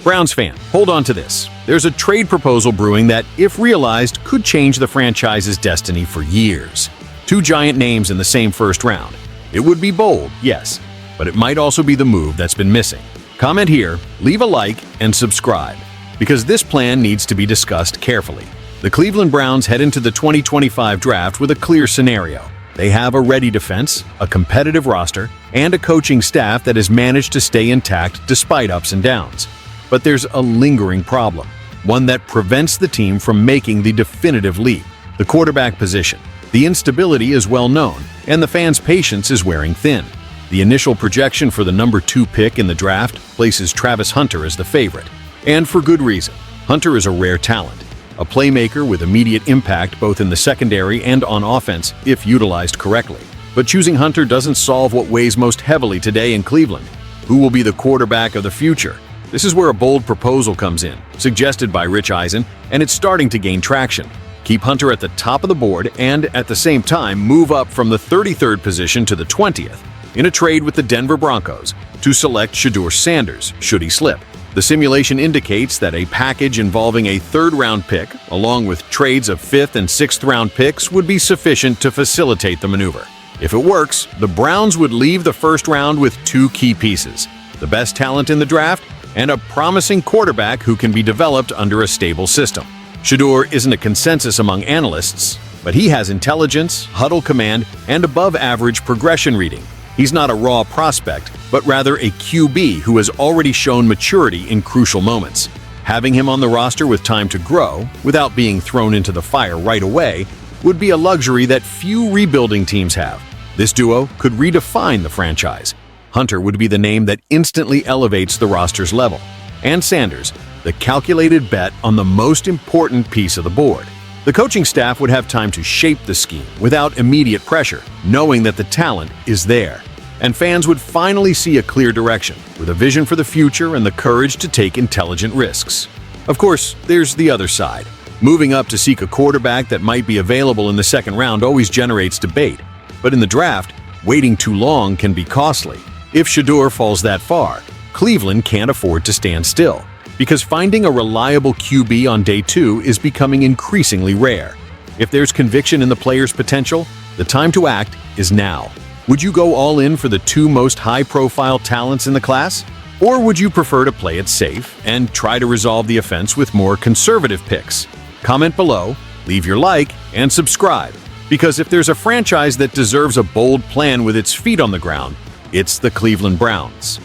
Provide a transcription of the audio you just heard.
Browns fan, hold on to this. There's a trade proposal brewing that, if realized, could change the franchise's destiny for years. Two giant names in the same first round. It would be bold, yes, but it might also be the move that's been missing. Comment here, leave a like, and subscribe, because this plan needs to be discussed carefully. The Cleveland Browns head into the 2025 draft with a clear scenario. They have a ready defense, a competitive roster, and a coaching staff that has managed to stay intact despite ups and downs. But there's a lingering problem, one that prevents the team from making the definitive leap: the quarterback position. The instability is well known, and the fans' patience is wearing thin. The initial projection for the number 2 pick in the draft places Travis Hunter as the favorite, and for good reason. Hunter is a rare talent, a playmaker with immediate impact both in the secondary and on offense if utilized correctly. But choosing Hunter doesn't solve what weighs most heavily today in Cleveland: who will be the quarterback of the future? This is where a bold proposal comes in, suggested by Rich Eisen, and it's starting to gain traction. Keep Hunter at the top of the board and, at the same time, move up from the 33rd position to the 20th in a trade with the Denver Broncos to select Shedeur Sanders, should he slip. The simulation indicates that a package involving a 3rd-round pick, along with trades of 5th and 6th-round picks, would be sufficient to facilitate the maneuver. If it works, the Browns would leave the first round with 2 key pieces: the best talent in the draft and a promising quarterback who can be developed under a stable system. Shedeur isn't a consensus among analysts, but he has intelligence, huddle command, and above-average progression reading. He's not a raw prospect, but rather a QB who has already shown maturity in crucial moments. Having him on the roster with time to grow, without being thrown into the fire right away, would be a luxury that few rebuilding teams have. This duo could redefine the franchise. Hunter would be the name that instantly elevates the roster's level, and Sanders, the calculated bet on the most important piece of the board. The coaching staff would have time to shape the scheme without immediate pressure, knowing that the talent is there. And fans would finally see a clear direction, with a vision for the future and the courage to take intelligent risks. Of course, there's the other side. Moving up to seek a quarterback that might be available in the 2nd round always generates debate. But in the draft, waiting too long can be costly. If Shedeur falls that far, Cleveland can't afford to stand still, because finding a reliable QB on day 2 is becoming increasingly rare. If there's conviction in the player's potential, the time to act is now. Would you go all in for the 2 most high-profile talents in the class? Or would you prefer to play it safe and try to resolve the offense with more conservative picks? Comment below, leave your like, and subscribe, because if there's a franchise that deserves a bold plan with its feet on the ground, it's the Cleveland Browns.